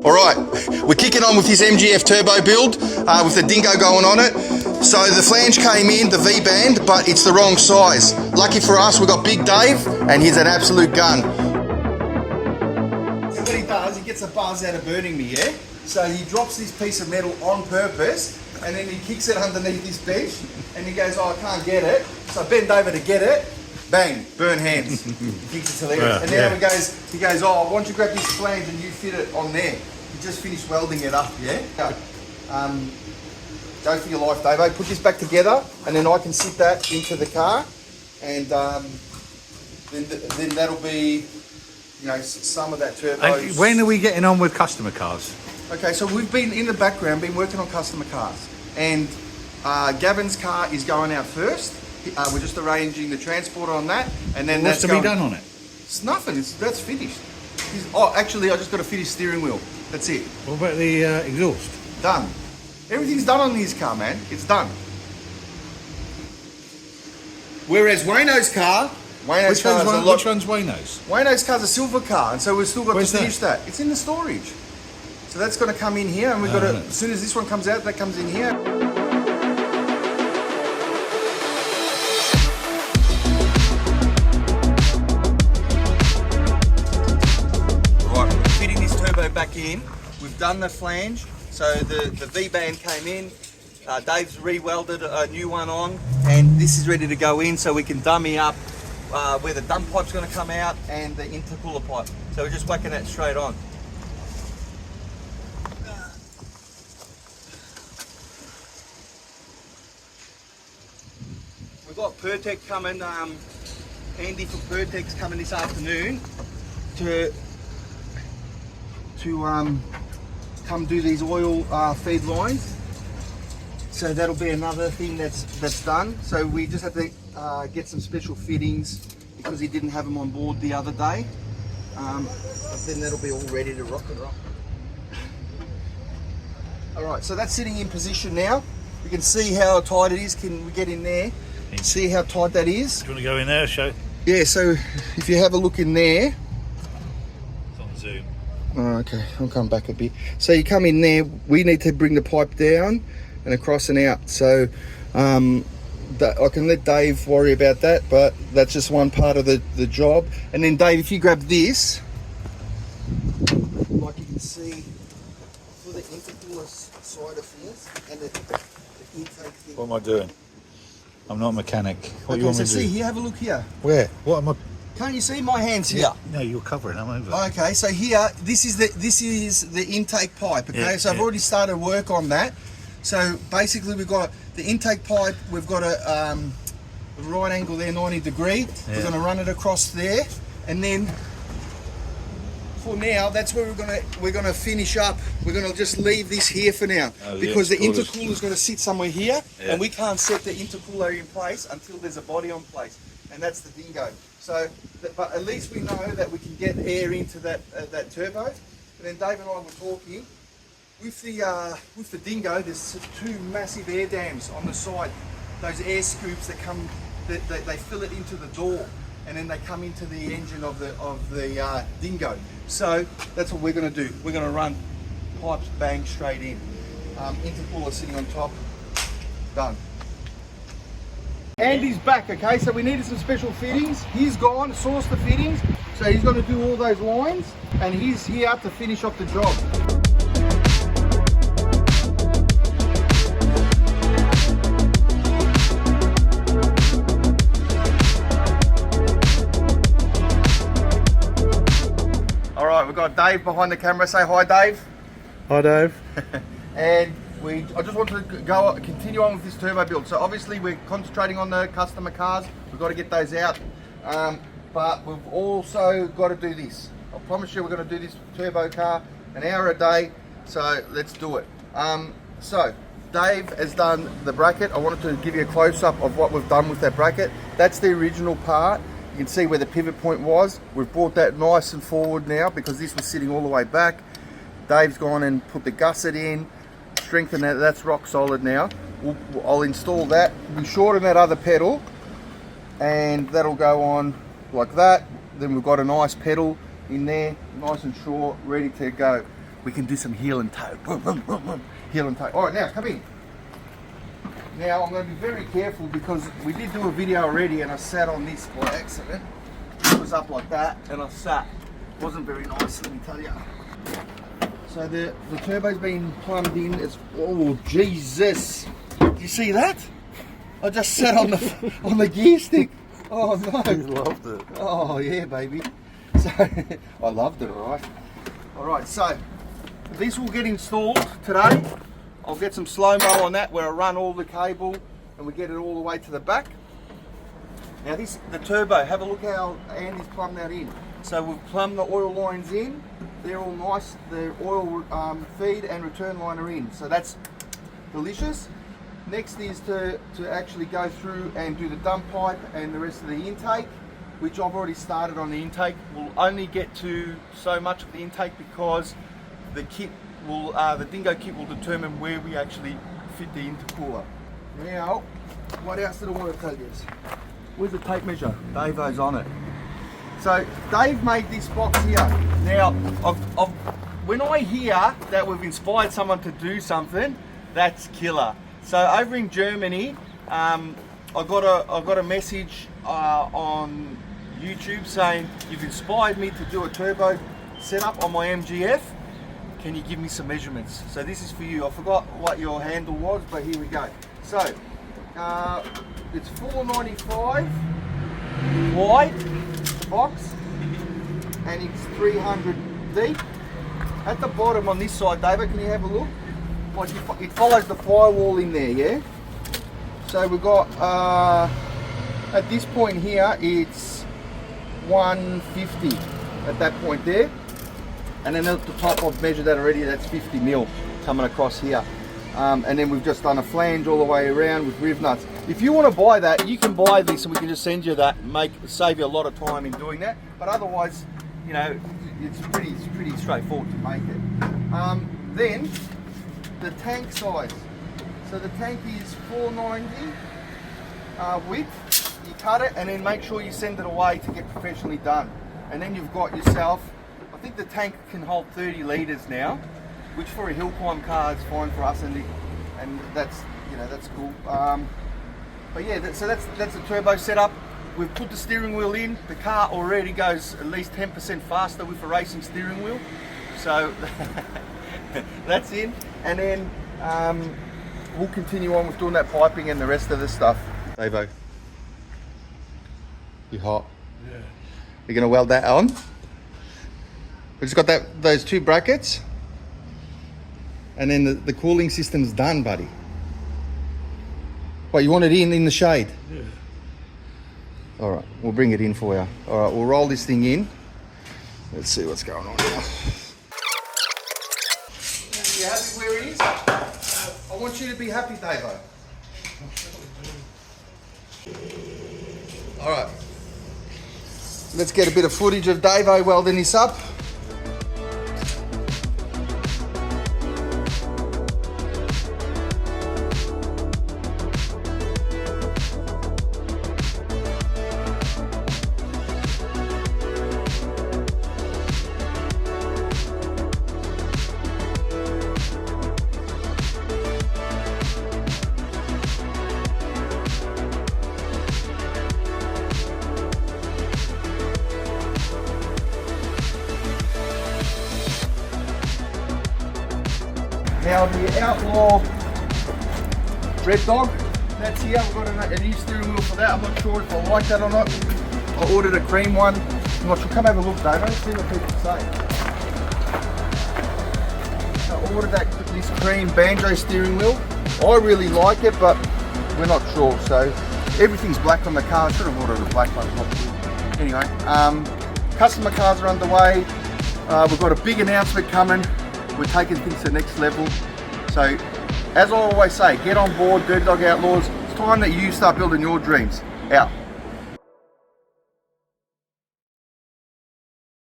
Alright, we're kicking on with this MGF turbo build with the Dingo going on it. So the flange came in, the V-band, but it's the wrong size. Lucky for us, we got Big Dave, and he's an absolute gun. So what he does, he gets a buzz out of burning me, yeah? So he drops this piece of metal on purpose, and then he kicks it underneath this bench, and he goes, oh, I can't get it. So I bend over to get it, bang, burn hands. He thinks it's hilarious. And then he goes, oh, why don't you grab this flange and you fit it on there? He just finished welding it up, yeah? Go for your life, Davo. Put this back together, and then I can sit that into the car, and then that'll be, you know, some of that turbo. And when are we getting on with customer cars? Okay, so we've been in the background, been working on customer cars, and Gavin's car is going out first. We're just arranging the transport on that, and then what's to be done on it? It's nothing. That's finished. Oh, actually, I just got to fit his steering wheel. That's it. What about the exhaust? Done. Everything's done on his car, man. It's done. Whereas Wayno's car, Which one's Wayno's? Wayno's car's a silver car, and so we've still got to finish that. It's in the storage. So that's going to come in here, and we've got to, as soon as this one comes out, that comes in here. Right, we're fitting this turbo back in. We've done the flange. So the V-band came in, Dave's re-welded a new one on, and this is ready to go in so we can dummy up where the dump pipe's going to come out and the intercooler pipe. So we're just whacking that straight on. We've got Pertec coming, Andy from Pertec's coming this afternoon to come do these oil feed lines. So that'll be another thing that's done. So we just have to get some special fittings because he didn't have them on board the other day. But then that'll be all ready to rock and roll. All right, so that's sitting in position now. You can see how tight it is. Can we get in there and see how tight that is? Do you want to go in there, show? Yeah, so if you have a look in there. It's on Zoom. Oh, okay, I'll come back a bit. So you come in there, we need to bring the pipe down and across and out. So I can let Dave worry about that, but that's just one part of the job. And then Dave, if you grab this, like you can see, for the intercooler side of things and the intake thing. What am I doing? I'm not a mechanic. What do you want me to do? See here, have a look here. Where? What am I? Can't you see my hands here? No, you're covering. I'm over. Okay, so here, this is the intake pipe. Okay, Yeah, so I've already started work on that. So basically, we've got the intake pipe. We've got a right angle there, 90 degree. Yeah. We're going to run it across there, and then for now, that's where we're gonna finish up. We're going to just leave this here for now because the intercooler is going to sit somewhere here, and we can't set the intercooler in place until there's a body on place, and that's the Dingo. So, but at least we know that we can get air into that turbo. And then Dave and I were talking with the Dingo. There's two massive air dams on the side. Those air scoops that come, they fill it into the door, and then they come into the engine of the Dingo. So that's what we're going to do. We're going to run pipes bang straight in. Intercooler sitting on top. Done. Andy's back, okay, so we needed some special fittings. He's gone, sourced the fittings, so he's going to do all those lines, and he's here to finish off the job. All right, we've got Dave behind the camera. Say hi, Dave. Hi, Dave. And I just want to continue on with this turbo build. So obviously we're concentrating on the customer cars. We've got to get those out. But we've also got to do this. I promise you we're going to do this turbo car an hour a day. So let's do it. So Dave has done the bracket. I wanted to give you a close-up of what we've done with that bracket. That's the original part. You can see where the pivot point was. We've brought that nice and forward now because this was sitting all the way back. Dave's gone and put the gusset in. Strengthen that, that's rock solid now. I'll install that. We shorten that other pedal and that'll go on like that. Then we've got a nice pedal in there, nice and short, ready to go. we can do some heel and toe. Boom, boom, boom, boom. Heel and toe. All right, now come in. Now I'm going to be very careful because we did do a video already and I sat on this by accident. It was up like that and I sat. It wasn't very nice, let me tell you. So the turbo's been plumbed in. It's, oh Jesus! Did you see that? I just sat on the gear stick. Oh no! You loved it. Oh yeah, baby. So I loved it. All right. So this will get installed today. I'll get some slow-mo on that where I run all the cable and we get it all the way to the back. Now the turbo, have a look how Andy's plumbed that in. So we've plumbed the oil lines in. They're all nice. The oil feed and return line are in. So that's delicious. Next is to actually go through and do the dump pipe and the rest of the intake, which I've already started on the intake. We'll only get to so much of the intake because the kit will, the Dingo kit will determine where we actually fit the intercooler. Now, what else did I want to tell you? Where's the tape measure? Davo's on it. So Dave made this box here. Now, when I hear that we've inspired someone to do something, that's killer. So over in Germany, I got a message on YouTube saying you've inspired me to do a turbo setup on my MGF. Can you give me some measurements? So this is for you. I forgot what your handle was, but here we go. So it's 495 wide, the box, and it's 300 deep. At the bottom on this side, David, can you have a look? Like it follows the firewall in there, yeah? So we've got, at this point here, it's 150 at that point there. And then at the top I've measured that already, that's 50 mil coming across here. And then we've just done a flange all the way around with riv nuts. If you want to buy that, you can buy this and we can just send you that, save you a lot of time in doing that. But otherwise, you know, it's pretty straightforward to make it. Then, the tank size. So the tank is 490 width. You cut it and then make sure you send it away to get professionally done. And then you've got yourself, I think the tank can hold 30 litres now, which for a hill climb car is fine for us, and that's, you know, that's cool. But yeah, so that's the turbo setup. We've put the steering wheel in. The car already goes at least 10% faster with a racing steering wheel. So that's in. And then we'll continue on with doing that piping and the rest of the stuff. Davo, you hot? Yeah. You're gonna weld that on? We've just got those two brackets, and then the cooling system's done, buddy. What, you want it in the shade? Yeah. All right, we'll bring it in for you. All right, we'll roll this thing in. Let's see what's going on now. Are you happy where it is? I want you to be happy, Davo. All right. Let's get a bit of footage of Davo welding this up. Now the Outlaw Red Dog, that's here. We've got a new steering wheel for that. I'm not sure if I like that or not. I ordered a cream one. I'm not sure. Come have a look, Dave. See what people say. I ordered this cream banjo steering wheel. I really like it, but we're not sure. So everything's black on the car. I should have ordered a black one probably. Anyway, customer cars are underway. We've got a big announcement coming. We're taking things to the next level. So, as I always say, get on board, Dirty Dog Outlaws. It's time that you start building your dreams. Out.